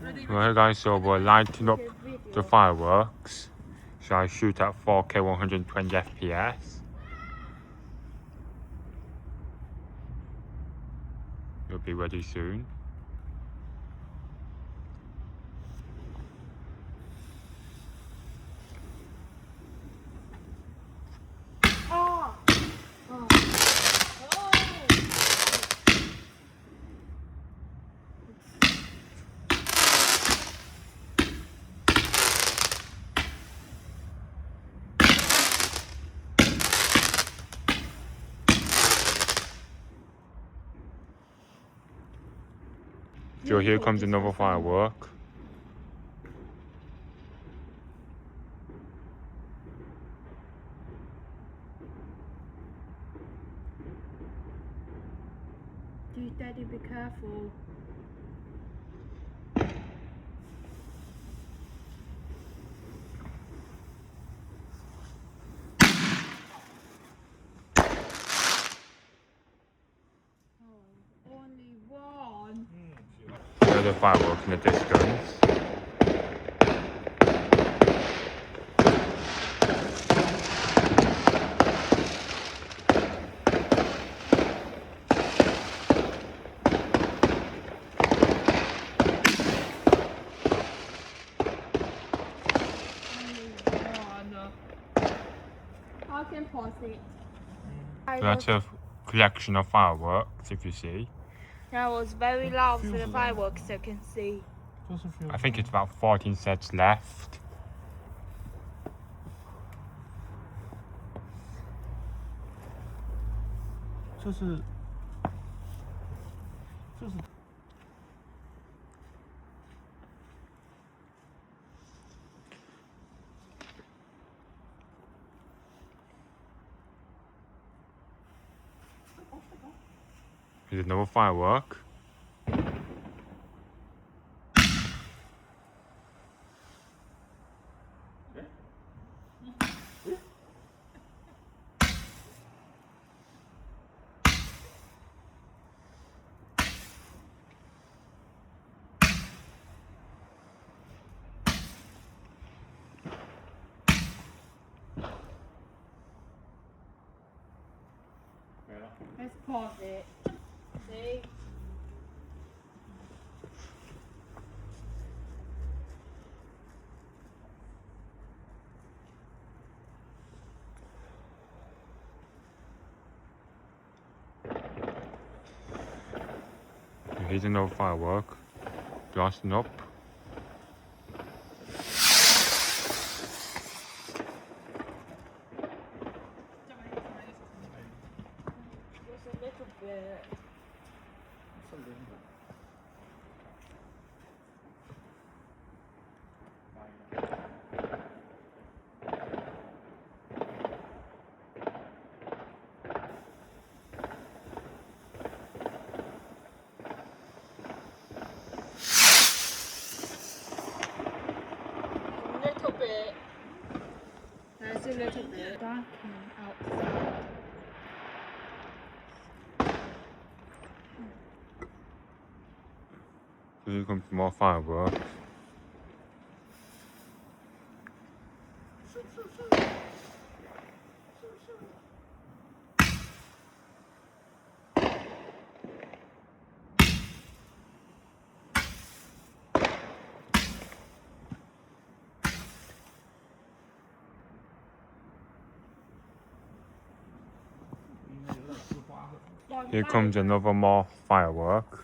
Well, hey guys, so we're lighting up the fireworks. So I shoot at 4K 120 FPS. It'll be ready soon. So here comes another firework. Daddy, be careful. Only one. Another firework in the distance. I can pause it. That's a collection of fireworks, if you see. That was very loud for the fireworks, I can see. I think it's about 14 sets left. Here's another firework. Let's pause it. See? Here's another firework. Blasting up. Just a little bit. Little bit. That's a little bit. Darken outside. Here comes more fireworks. Here comes another more firework.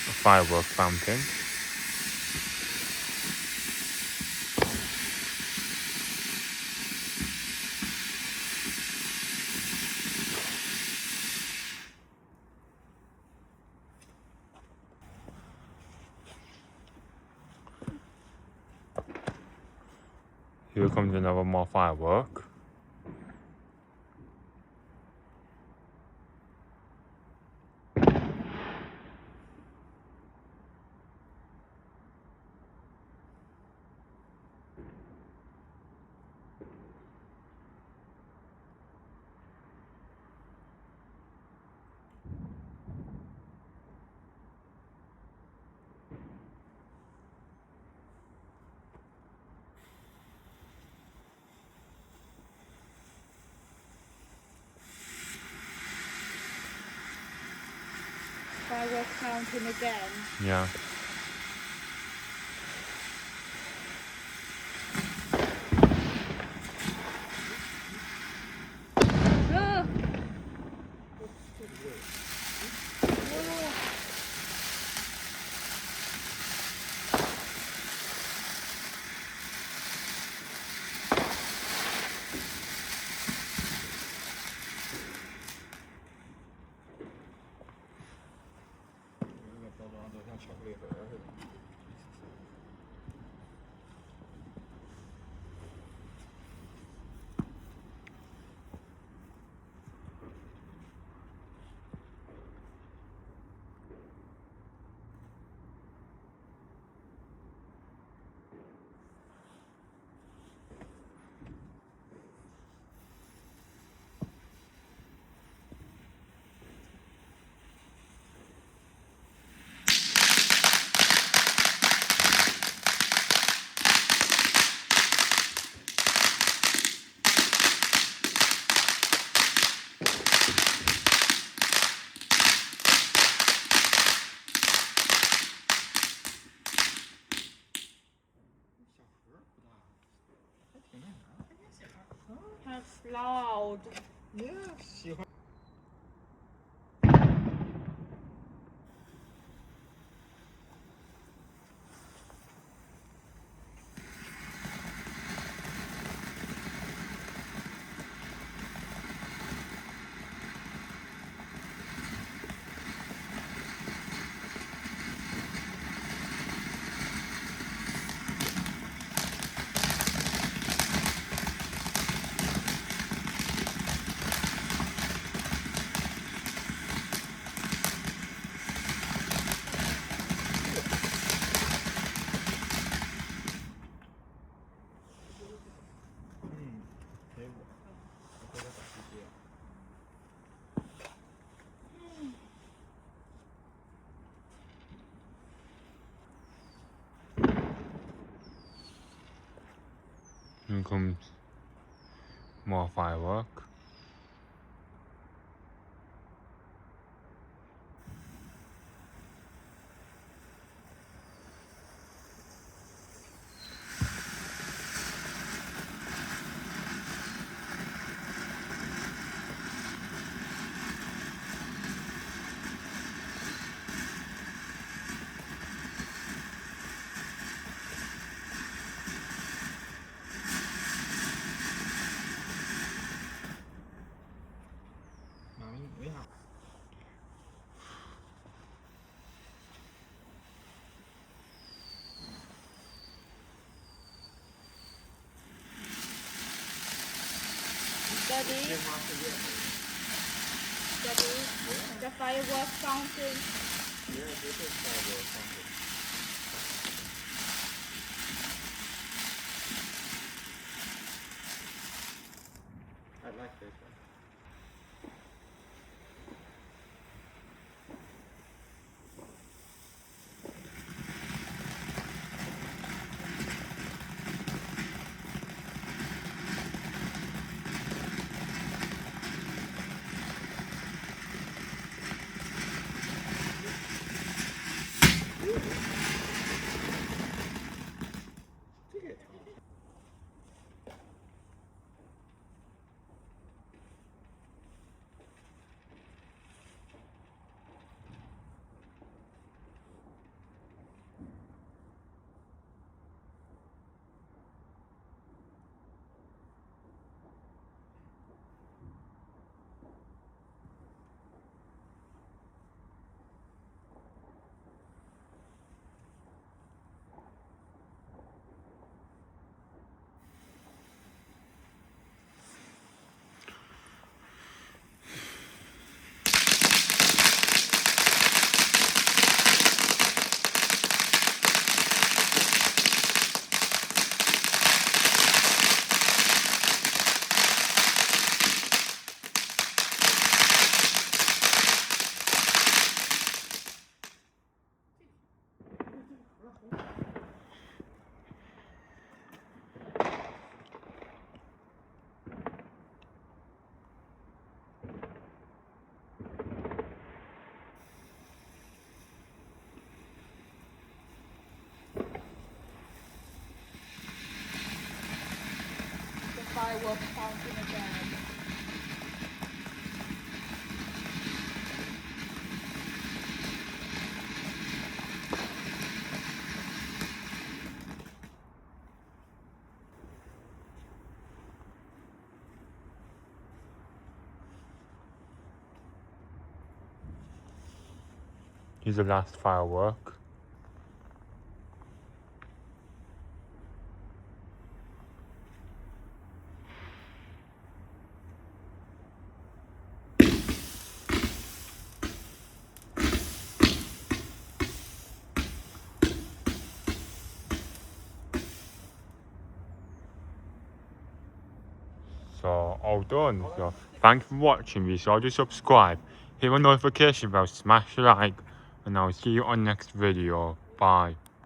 A firework fountain. Here comes another more firework. Firework counting again. Yeah. Ah! That's loud. Yeah, 喜欢。给我，我回来打飞机。Here comes more firework. Daddy, Daddy, the firework fountain. Yeah, this is firework fountain. I like this one. firework fountain again. Here's the last firework. So all done. So thanks for watching. Be sure to subscribe, hit the notification bell, smash the like, and I'll see you on next video. Bye.